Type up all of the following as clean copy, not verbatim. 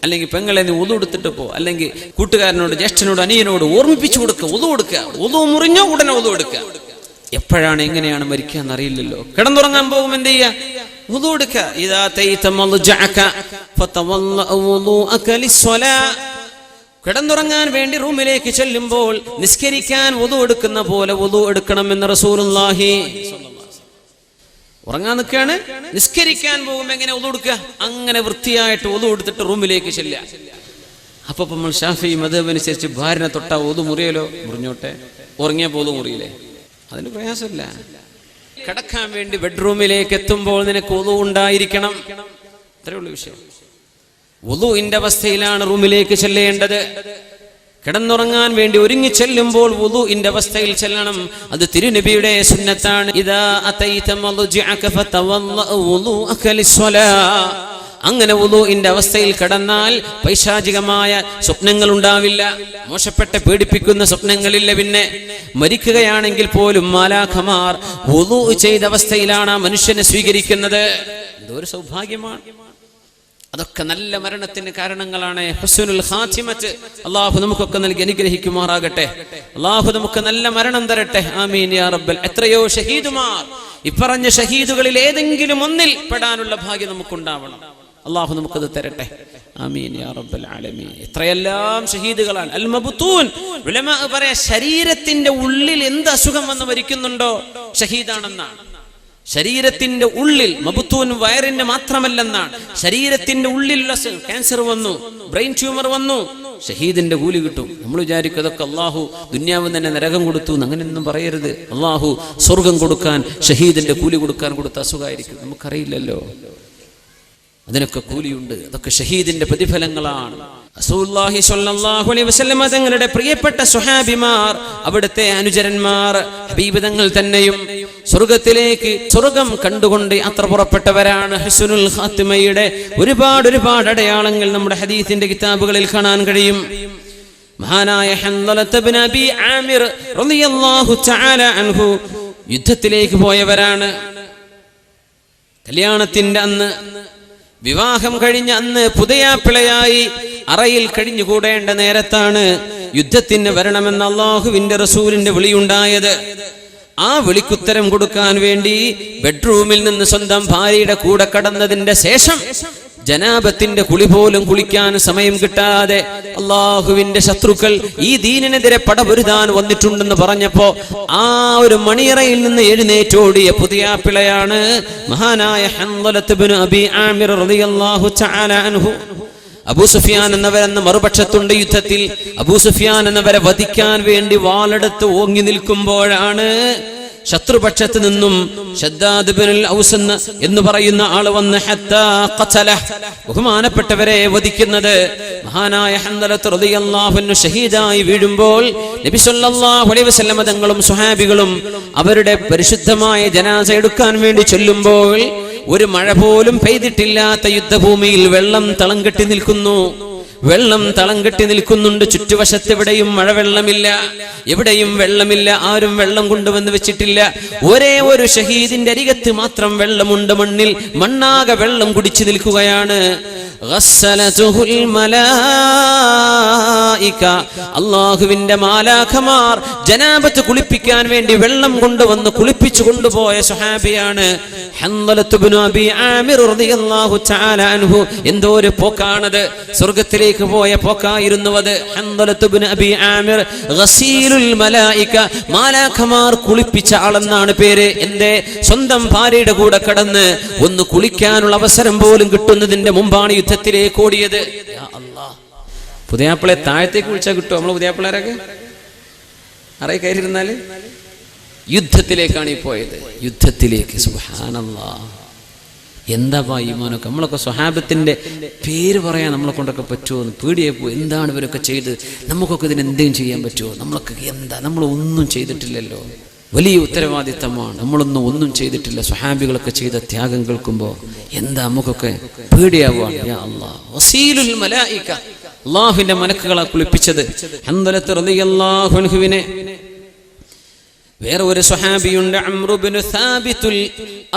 അല്ലെങ്കിൽ പെങ്ങളെ നീ ഉദു എടുത്തിട്ട് പോ, അല്ലെങ്കിൽ കൂട്ടുകാരനോട് ജ്യേഷ്ഠനോട് അനിയനോട് ഓർമ്മിപ്പിച്ചു കൊടുക്കുക, ഉദു കൊടുക്കുക. ഉദു മുറിഞ്ഞോ ഉടനെ ഉദു എടുക്കുക. എപ്പോഴാണ് എങ്ങനെയാണ് മരിക്കുക എന്നറിയില്ലല്ലോ. കിടന്നുറങ്ങാൻ പോകും എന്ത് ചെയ്യുക? ഉദു എടുക്കുക. ഇദാ തൈത മൽജഅക ഫതവല്ല വുദൂഅക ലിസ്സലാ. കിടന്നുറങ്ങാൻ വേണ്ടി റൂമിലേക്ക് ചെല്ലുമ്പോൾ നിസ്കരിക്കാൻ വുദു എടുക്കുന്ന പോലെ വുദു എടുക്കണം എന്ന് റസൂലുള്ളാഹി. ഉറങ്ങാൻ നിൽക്കുകയാണ്, നിസ്കരിക്കാൻ പോകുമ്പോൾ എങ്ങനെ വുദു എടുക്കുക? അങ്ങനെ വൃത്തിയായിട്ട് വുദു എടുത്തിട്ട് റൂമിലേക്ക് ചെല്ലുക. അപ്പൊ നമ്മൾ ശാഫി മദ്ഹബ് അനുസരിച്ച് ഭാര്യനെ തൊട്ടാ വുദു മുറിയലോ? മുറിഞ്ഞോട്ടെ. ഉറങ്ങിയ വുദു മുറിയില്ലേ? അതിന് പ്രയാസമില്ല. കിടക്കാൻ വേണ്ടി ബെഡ്റൂമിലേക്ക് എത്തുമ്പോൾ നിനക്ക് വുദു ഉണ്ടായിരിക്കണം. അത്രേ ഉള്ളൂ വിഷയം. വുദുഇന്റെ അവസ്ഥയിലാണ് റൂമിലേക്ക് ചെല്ലേണ്ടത്. കിടന്നുറങ്ങാൻ വേണ്ടി ഒരുങ്ങി ചെല്ലുമ്പോൾ വുദുഇന്റെ അവസ്ഥയിൽ ചെല്ലണം. അത് തിരുനബിയുടെ സുന്നത്താണ്. ഇദാ അതൈത മൽജഅക ഫതവല്ല വുദൂഅക ലിസ്സലാ. അങ്ങനെ വുദുഇന്റെ അവസ്ഥയിൽ കിടന്നാൽ പൈശാചികമായ സ്വപ്നങ്ങൾ ഉണ്ടാവില്ല, മോശപ്പെട്ട പേടിപ്പിക്കുന്ന സ്വപ്നങ്ങളില്ല. പിന്നെ മരിക്കുകയാണെങ്കിൽ പോലും മാലാഖമാർ വുദു ചെയ്ത അവസ്ഥയിലാണ് ആ മനുഷ്യനെ സ്വീകരിക്കുന്നത്. ഇതൊരു സൗഭാഗ്യമാണ്. അതൊക്കെ നല്ല മരണത്തിന് കാരണങ്ങളാണ്. ഹുസ്നുൽ ഖാതിമത്ത് അല്ലാഹു നമുക്കൊക്കെ നൽകി അനുഗ്രഹിക്കുമാറാകട്ടെ. അല്ലാഹു നമുക്ക് നല്ല മരണം തരട്ടെ. ആമീൻ യാ റബ്ബൽ. എത്രയോ ഷഹീദുമാർ, ഇപ്പറഞ്ഞ ഷഹീദുകളിൽ ഏതെങ്കിലും ഒന്നിൽ പെടാനുള്ള ഭാഗ്യം നമുക്കുണ്ടാവണം. അല്ലാഹു നമുക്കത് തരട്ടെ. ആമീൻ യാ റബ്ബൽ ആലമീൻ. എത്രയെല്ലാം ഷഹീദുകളാണ്. അൽ മബ്തൂൻ, ഉലമാ പറയാ ശരീരത്തിന്റെ ഉള്ളിൽ എന്ത് അസുഖം വന്ന് മരിക്കുന്നുണ്ടോ ഷഹീദാണെന്നാണ്. ശരീരത്തിന്റെ ഉള്ളിൽ, മബ്തൂൻ വയറിന്റെ മാത്രമല്ലെന്നാണ്. ശരീരത്തിന്റെ ഉള്ളിലുള്ള ക്യാൻസർ വന്നു, ബ്രെയിൻ ട്യൂമർ വന്നു, ഷഹീദിന്റെ കൂലി കിട്ടും. നമ്മൾ വിചാരിക്കും അതൊക്കെ അള്ളാഹു ദുന്യാവ് തന്നെ നരകം കൊടുത്തു. അങ്ങനെയൊന്നും പറയരുത്. അള്ളാഹു സ്വർഗം കൊടുക്കാൻ, ഷഹീദിന്റെ കൂലി കൊടുക്കാൻ കൊടുത്ത അസുഖമായിരിക്കും. നമുക്കറിയില്ലല്ലോ, അതിനൊക്കെ കൂലിയുണ്ട്. അതൊക്കെ ഷഹീദിന്റെ പ്രതിഫലങ്ങളാണ്. റസൂലുള്ളാഹി സ്വല്ലല്ലാഹു അലൈഹി വസല്ലം തങ്ങളുടെ പ്രിയപ്പെട്ട സ്വഹാബിമാർ, അവിടുത്തെ അനുചരന്മാർ, ഹബീബ് തങ്ങൾ തന്നെയും സ്വർഗത്തിലേക്ക്, സ്വർഗം കണ്ടുകൊണ്ട് യാത്ര പുറപ്പെട്ടവരാണ്. ഹുസ്നുൽ ഖാതിമയുടെ ഒരുപാട് അടയാളങ്ങൾ നമ്മുടെ ഹദീസിന്റെ കിതാബുകളിൽ കാണാൻ കഴിയും. മഹാനായ ഹൻദലത്ത് ഇബ്നു അബി ആമിർ റളിയല്ലാഹു തആല അൻഹു യുദ്ധത്തിലേക്ക് പോയവരാണ്. കല്യാണത്തിന്റെ അന്ന്, വിവാഹം കഴിഞ്ഞ അന്ന് പുതിയാപ്പിളയായി അറയിൽ കഴിഞ്ഞുകൂടേണ്ട നേരത്താണ് യുദ്ധത്തിന് വരണമെന്ന് അല്ലാഹുവിന്റെ റസൂലിന്റെ വിളിയുണ്ടായത്. ആ വിളിക്കുത്തരം കൊടുക്കാൻ വേണ്ടി ബെഡ്റൂമിൽ നിന്ന് സ്വന്തം ഭാര്യയുടെ കൂടെ കടന്നതിന്റെ ശേഷം ജനാബത്തിന്റെ കുളി പോലും കുളിക്കാൻ സമയം കിട്ടാതെ അള്ളാഹുവിന്റെ ശത്രുക്കൾ ഈ ദീനിനെതിരെ പടപൊരുതാൻ വന്നിട്ടുണ്ടെന്ന് പറഞ്ഞപ്പോ ആ ഒരു മണിയറയിൽ നിന്ന് എഴുന്നേറ്റോടിയ പുതിയാപ്പിളയാണ് മഹാനായ ഹൻദലത്ത് ഇബ്നു അബി ആമിർ റളിയല്ലാഹു തആല അൻഹു. അബൂ സുഫിയാൻ എന്നവരെന്ന മറുപക്ഷത്തുണ്ട് യുദ്ധത്തിൽ. അബൂ സുഫിയാൻ എന്നവരെ വധിക്കാൻ വേണ്ടി വാളെടുത്ത് ഓങ്ങി നിൽക്കുമ്പോഴാണ് ശത്രുപക്ഷത്ത് നിന്നും ശദ്ദാദ് ഇബ്നുൽ ഔസ് എന്ന് പറയുന്ന ആള് വന്ന് ഹത്താ ഖതല, ബഹുമാനപ്പെട്ടവരെ വധിക്കുന്നത്. മഹാനായ ഹൻദലത്ത് റളിയല്ലാഹു അൻഹു ഷഹീദായി വീഴുമ്പോൾ നബി സല്ലല്ലാഹു അലൈഹി വസല്ലം തങ്ങളും സ്വഹാബികളും അവരുടെ പരിശുദ്ധമായ ജനാസ എടുക്കാൻ വേണ്ടി ചൊല്ലുമ്പോൾ ഒരു മഴ പോലും പെയ്തിട്ടില്ലാത്ത യുദ്ധഭൂമിയിൽ വെള്ളം തളം കെട്ടി നിൽക്കുന്നു. വെള്ളം തളം കെട്ടി നിൽക്കുന്നുണ്ട്. ചുറ്റുവശത്ത് എവിടെയും മഴവെള്ളമില്ല, എവിടെയും വെള്ളമില്ല. ആരും വെള്ളം കൊണ്ടുവന്ന് വെച്ചിട്ടില്ല. ഒരേ ഒരു ഷഹീദിന്റെ അരികത്ത് മാത്രം വെള്ളമുണ്ട്. മണ്ണിൽ മണ്ണാകെ വെള്ളം കുടിച്ചു നിൽക്കുകയാണ്. അല്ലാഹുവിന്റെ മാലാഖമാർ ജനാബത്ത് കുളിപ്പിക്കാൻ വേണ്ടി വെള്ളം കൊണ്ടുവന്ന് കുളിപ്പിച്ചു കൊണ്ടുപോയ സ്വഹാബിയാണ് ഹൻദലത്ത് ഇബ്നു അബി ആമിർ റളിയല്ലാഹു തആല അൻഹു. എന്തോ ഒരു പോക്കാണത്, സ്വർഗ്ഗത്തിലേക്ക് പോയ പോക്കായിരുന്നു അത്. ഹൻദലത്ത് ഇബ്നു അബി ആമിർ ഗസീലുൽ മലായിക, മാലാഖമാർ കുളിപ്പിച്ച ആളെന്നാണ് പേര്. എന്റെ സ്വന്തം ഭാര്യയുടെ കൂടെ കടന്ന് ഒന്ന് കുളിക്കാനുള്ള അവസരം പോലും കിട്ടുന്നതിന്റെ മുമ്പാണ് യുദ്ധത്തിലേക്ക് ഓടിയത്. പുതിയാപ്പിളെ താഴത്തേക്ക് വിളിച്ചാൽ കിട്ടുമോ? നമ്മള് പുതിയാപ്പിളരൊക്കെ അറയിൽ കയറിയിരുന്നാല് യുദ്ധത്തിലേക്കാണ് ഈ പോയത്. യുദ്ധത്തിലേക്ക്. സുബ്ഹാനല്ലാഹ്, എന്താ ഈമാനൊക്കെ. നമ്മളൊക്കെ സ്വഹാബത്തിന്റെ പേര് പറയാൻ നമ്മളെ കൊണ്ടൊക്കെ പറ്റുമോ എന്ന് പേടിയായി പോയി. എന്താണ് ഇവരൊക്കെ ചെയ്ത്? നമുക്കൊക്കെ ഇതിന് എന്തെങ്കിലും ചെയ്യാൻ പറ്റുമോ? നമ്മളൊക്കെ എന്താ, നമ്മളൊന്നും ചെയ്തിട്ടില്ലല്ലോ. വലിയ ഉത്തരവാദിത്തമാണ്. നമ്മളൊന്നും ഒന്നും ചെയ്തിട്ടില്ല. സ്വഹാബികളൊക്കെ ചെയ്ത ത്യാഗം കേൾക്കുമ്പോൾ എന്താ നമുക്കൊക്കെ പേടിയാവുകയാണ്. യാ അല്ലാഹ്, വസീലുൽ മലായിക, അല്ലാഹുവിന്റെ മലക്കുകളെ കുളിപ്പിച്ചത്. ഹൻദലത്ത് റളിയല്ലാഹു അൻഹുവിനെ വേറെ ഒരു സ്വഹാബിയുണ്ട്, അംറു ഇബ്നു സാബിത്തുൽ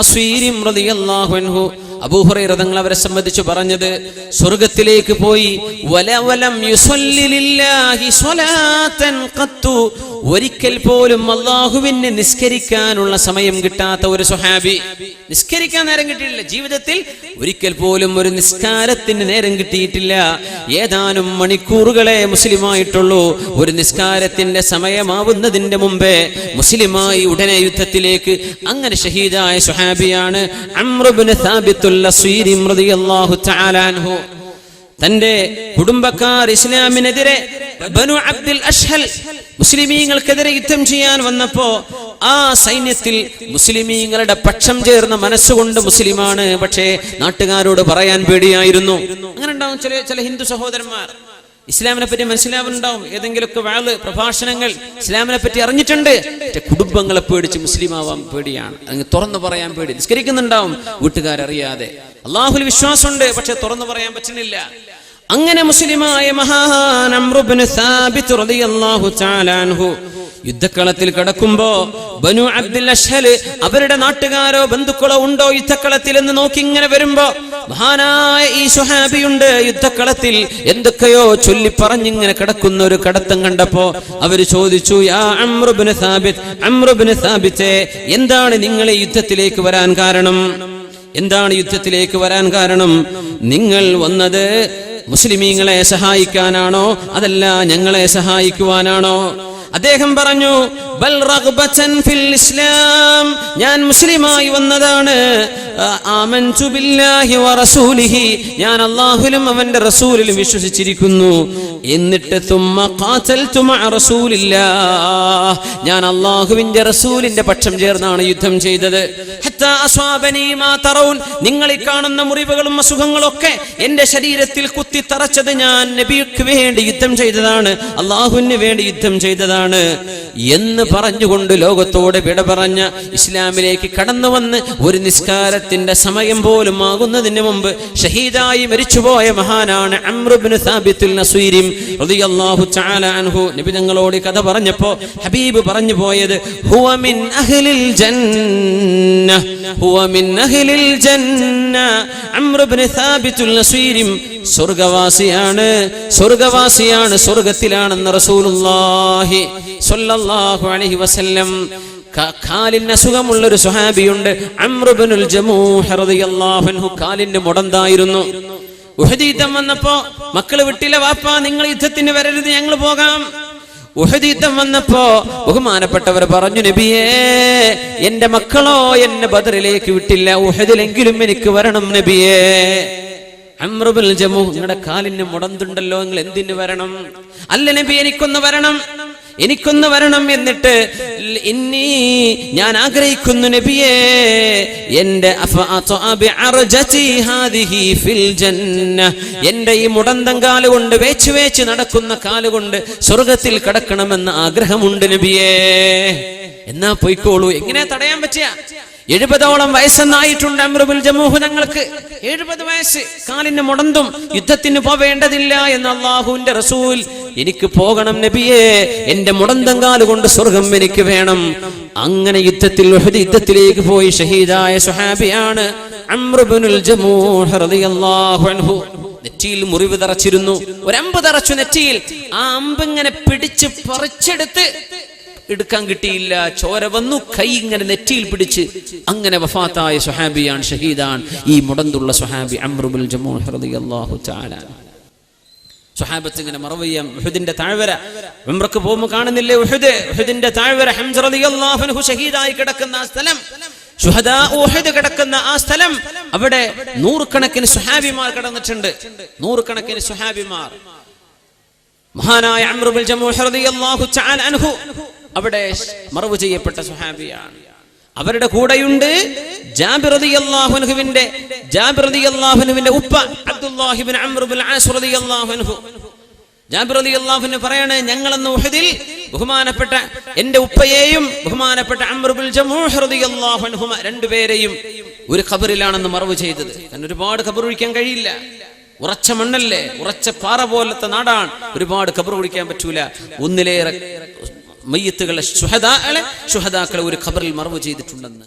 അസ്വീരി റളിയല്ലാഹു അൻഹു. അബൂ ഹുറൈറ തങ്ങൾ അവരെ സംബന്ധിച്ച് പറഞ്ഞത്, സ്വർഗ്ഗത്തിലേക്ക് പോയി വലവലം യുസല്ലി ലില്ലാഹി സ്വലാത്തൻ ഖത്തു, ഒരിക്കൽ പോലും അല്ലാഹുവിനെ നിസ്കരിക്കാനുള്ള സമയം കിട്ടാത്ത ഒരു സ്വഹാബി. നിസ്കരിക്കാൻ നേരം കിട്ടിയിട്ടില്ല, ജീവിതത്തിൽ ഒരിക്കൽ പോലും ഒരു നിസ്കാരത്തിന് നേരം കിട്ടിയിട്ടില്ല. ഏതാനും മണിക്കൂറുകളെ മുസ്ലിമായിട്ടുള്ളൂ. ഒരു നിസ്കാരത്തിന്റെ സമയമാവുന്നതിന്റെ മുമ്പേ മുസ്ലിമായി ഉടനെ യുദ്ധത്തിലേക്ക്. അങ്ങനെ ഷഹീദായ സ്വഹാബിയാണ് അംറു ഇബ്നു സാബിത്തുൽ അസ്വീരി റളിയല്ലാഹു തആല അൻഹു. തന്റെ കുടുംബക്കാർ ഇസ്ലാമിനെതിരെ ബനു അബ്ദുൽ അഷ്ഹൽ മുസ്ലിമീങ്ങൾക്കെതിരെ യുദ്ധം ചെയ്യാൻ വന്നപ്പോ ആ സൈന്യത്തിൽ മുസ്ലിമീങ്ങളുടെ പക്ഷം ചേർന്ന മനസ്സുകൊണ്ട് മുസ്ലിമാണ്, പക്ഷേ നാട്ടുകാരോട് പറയാൻ പേടിയായിരുന്നു. അങ്ങനെ ഉണ്ടാവും ചില ഹിന്ദു സഹോദരന്മാർ. ഇസ്ലാമിനെ പറ്റി മനസ്സിലാവുന്നുണ്ടാവും, ഏതെങ്കിലുമൊക്കെ വാള് പ്രഭാഷണങ്ങൾ ഇസ്ലാമിനെ പറ്റി അറിഞ്ഞിട്ടുണ്ട്, കുടുംബങ്ങളെ പേടിച്ച് മുസ്ലിം ആവാൻ പേടിയാണ്, അങ്ങ് തുറന്നു പറയാൻ പേടി. നിസ്കരിക്കുന്നുണ്ടാവും വീട്ടുകാരറിയാതെ, അള്ളാഹുൽ വിശ്വാസമുണ്ട്, പക്ഷെ തുറന്നു പറയാൻ പറ്റുന്നില്ല. അങ്ങനെ മുസ്ലിമായ മഹാൻ അംറു ഇബ്നു സാബിത്ത് റളിയല്ലാഹു തആല അൻഹു യുദ്ധക്കളത്തിൽ കടക്കുമ്പോ ബനു അബ്ദുൽ അഷ്ഹൽ അവരുടെ നാട്ടുകാരോ ബന്ധുക്കളോ ഉണ്ടോ യുദ്ധക്കളത്തിൽ എന്ന് നോക്കി ഇങ്ങനെ വരുമ്പോ മഹാനായ ഈ സ്വഹാബിയുണ്ട് യുദ്ധക്കളത്തിൽ. എന്തൊക്കെയോ ചൊല്ലി പറഞ്ഞിങ്ങനെ കിടക്കുന്ന ഒരു കടത്തം കണ്ടപ്പോ അവര് ചോദിച്ചു, യാ അംറു ഇബ്നു സാബിത്ത്, അംറു ഇബ്നു സാബിത്തേ, എന്താണ് നിങ്ങൾ ഈ യുദ്ധത്തിലേക്ക് വരാൻ കാരണം? എന്താണ് യുദ്ധത്തിലേക്ക് വരാൻ കാരണം? നിങ്ങൾ വന്നത് മുസ്ലിമീങ്ങളെ സഹായിക്കാനാണോ അതല്ല ഞങ്ങളെ സഹായിക്കുവാനാണോ? അദ്ദേഹം പറഞ്ഞു, ബൽ റഗ്ബതൻ ഫിൽ ഇസ്ലാം, ഞാൻ മുസ്ലിമായി വന്നതാണ്. ആമൻതു ബില്ലാഹി വറസൂലിഹി, ഞാൻ അല്ലാഹുവിലും അവന്റെ റസൂലിലും വിശ്വസിച്ചിരിക്കുന്നു. എന്നിട്ട് തുമ്മ ഖാതൽതു മഅ റസൂലില്ലാഹ്, ഞാൻ അല്ലാഹുവിന്റെ റസൂലിന്റെ പക്ഷം ചേർന്നാണ് യുദ്ധം ചെയ്തത്. ഹത്താ അസ്വാബനി മാ തറൗൻ, നിങ്ങൾ ഈ കാണുന്ന മുറിവുകളും അസുഖങ്ങളും ഒക്കെ എന്റെ ശരീരത്തിൽ കുത്തി തറച്ചത് ഞാൻ നബിക്ക് വേണ്ടി യുദ്ധം ചെയ്തതാണ്, അല്ലാഹുവിന് വേണ്ടി യുദ്ധം ചെയ്തതാണ് എന്ന് പറഞ്ഞുകൊണ്ട് ലോകത്തോട് വിട പറഞ്ഞ ഇസ്ലാമിലേക്ക് കടന്നു വന്ന് ഒരു നിസ്കാരത്തിന്റെ സമയം പോലും ആകുന്നതിന് മുമ്പ് ഷഹീദായി മരിച്ചുപോയ മഹാനാണ് അംറു ഇബ്നു സാബിത്തുൽ അസ്വീരി റളിയല്ലാഹു തആല അൻഹു. നബി തങ്ങളോട് കഥ പറഞ്ഞപ്പോ ഹബീബ് പറഞ്ഞു പോയത്, ഹുവ മിൻ അഹ്ലിൽ ജന്ന, ഹുവ മിൻ അഹ്ലിൽ ജന്ന. അംറു ഇബ്നു സാബിത്തുൽ അസ്വീരി സ്വർഗ്ഗവാസിയാണ്, സ്വർഗ്ഗവാസിയാണ്, സ്വർഗ്ഗത്തിലാണെന്ന് റസൂലുള്ളാഹി സ്വല്ലല്ലാഹു അലൈഹി വസല്ലം. കാലിന് അസുഖമുള്ള ഒരു സ്വഹാബിയുണ്ട്, അംറു ഇബ്നുൽ ജമൂഹ് റളിയല്ലാഹു അൻഹു. കാലിന് മുടന്തായിരുന്നു. ഉഹദ് യുദ്ധം വന്നപ്പോ മക്കള് വിട്ടില്ല, വാപ്പാ നിങ്ങൾ യുദ്ധത്തിന് വരരുത്, ഞങ്ങൾ പോകാം. ഉഹദ് യുദ്ധം വന്നപ്പോ ബഹുമാനപ്പെട്ടവർ പറഞ്ഞു, നബിയേ, എന്റെ മക്കളോ എന്നെ ബദറിലേക്ക് വിട്ടില്ല, ഉഹദിലെങ്കിലും എനിക്ക് വരണം നബിയേ. അംറു ഇബ്നുൽ ജമൂഹ്, നിങ്ങളുടെ കാലിന് മുടന്തുണ്ടല്ലോ, നിങ്ങൾ എന്തിനു വരണം? അല്ല നബി, എനിക്കൊന്ന് വരണം, എനിക്കൊന്ന് വരണം. എന്നിട്ട് ഞാൻ ആഗ്രഹിക്കുന്നു നബിയേ, എന്റെ ഈ മുടന്തം കാലുകൊണ്ട് വേച്ച് വേച്ച് നടക്കുന്ന കാലുകൊണ്ട് സ്വർഗത്തിൽ കടക്കണമെന്ന് ആഗ്രഹമുണ്ട് നബിയേ. എന്നാ പോയിക്കോളൂ. എങ്ങനെ തടയാൻ പറ്റിയ? 70ഓളം വയസ്സെന്നായിട്ടുണ്ട് അംറു ഇബ്നുൽ ജമൂഹ് തങ്ങൾക്ക്. 70 വയസ്സ്, കാലിന് മുടന്തും, യുദ്ധത്തിന് പോവേണ്ടതില്ല എന്ന് അല്ലാഹുവിന്റെ റസൂൽ. എനിക്ക് പോകണം നബിയേ, എന്റെ മുടന്തം കാലുകൊണ്ട് സ്വർഗം എനിക്ക് വേണം. അങ്ങനെ യുദ്ധത്തിൽ ഉഹദ് യുദ്ധത്തിലേക്ക് പോയി ഷഹീദായ സ്വഹാബിയാണ് അംറു ഇബ്നുൽ ജമൂഹ് റളിയല്ലാഹു അൻഹു. നെറ്റിയിൽ മുറിവ് തറച്ചിരുന്നു, ഒരു അമ്പ് തറച്ചു നെറ്റിയിൽ. ആ അമ്പ് ഇങ്ങനെ പിടിച്ച് പറിച്ചെടുത്ത് എടുക്കാൻ കിട്ടിയില്ല, ചോര വന്നു, കൈ ഇങ്ങനെ നെറ്റിയിൽ പിടിച്ച് അങ്ങനെ വഫാത്തായ സ്വഹാബിയാണ്, ഷഹീദാണ് ഈ മുടന്തുള്ള സ്വഹാബി അംറു ഇബ്നുൽ ജമൂഹ് റളിയല്ലാഹു തആല. സ്വഹാബത്ത് ഇങ്ങനെ മറവയ്യാം. ഉഹദിന്റെ താഴ്വര ഉംറക്ക് പോകുമ്പോൾ കാണുന്നില്ലേ ഉഹദ്? ഉഹദിന്റെ താഴ്വര ഹംസ റളിയല്ലാഹു അൻഹു ഷഹീദായി കിടക്കുന്ന ആ സ്ഥലം, ശുഹദാ ഉഹദ് കിടക്കുന്ന ആ സ്ഥലം, അവിടെ നൂറുകണക്കിന് സ്വഹാബിമാർ കിടന്നിട്ടുണ്ട്, നൂറുകണക്കിന് സ്വഹാബിമാർ. മഹാനായ അംറു ഇബ്നുൽ ജമൂഹ് റളിയല്ലാഹു തആല അൻഹു അവിടെ മറവ് ചെയ്യപ്പെട്ട സ്വഹാബിയാണ്. അവരുടെ കൂടെയുണ്ട് ജാബിർ റളിയല്ലാഹു അൻഹുവിന്റെ ഉപ്പ അബ്ദുല്ലാഹി ഇബ്നു അംർ ഇബ്നുൽ ആസ് റളിയല്ലാഹു അൻഹു. ജാബിർ റളിയല്ലാഹു അൻഹു പറയാണ്, ഞങ്ങളന്ന് ഉഹദിൽ ബഹുമാനപ്പെട്ട എന്റെ ഉപ്പയെയും ബഹുമാനപ്പെട്ട അംർ ഇബ്നുൽ ജമൂഹ് റളിയല്ലാഹു അൻഹുമ രണ്ടുപേരെയും ഒരു ഖബറിലാണെന്ന് മറവ് ചെയ്തത്. കാരണം ഒരുപാട് ഖബർ ഒഴിക്കാൻ കഴിയില്ല, ഉറച്ച മണ്ണല്ലേ, ഉറച്ച പാറ പോലത്തെ നാടാണ്, ഒരുപാട് ഖബർ ഒഴിക്കാൻ പറ്റൂല. ഒന്നിലേറെ മയ്യത്തുകളെ ശുഹദാക്കളെ ഒരു ഖബറിൽ മറവ് ചെയ്തിട്ടുണ്ടെന്ന്.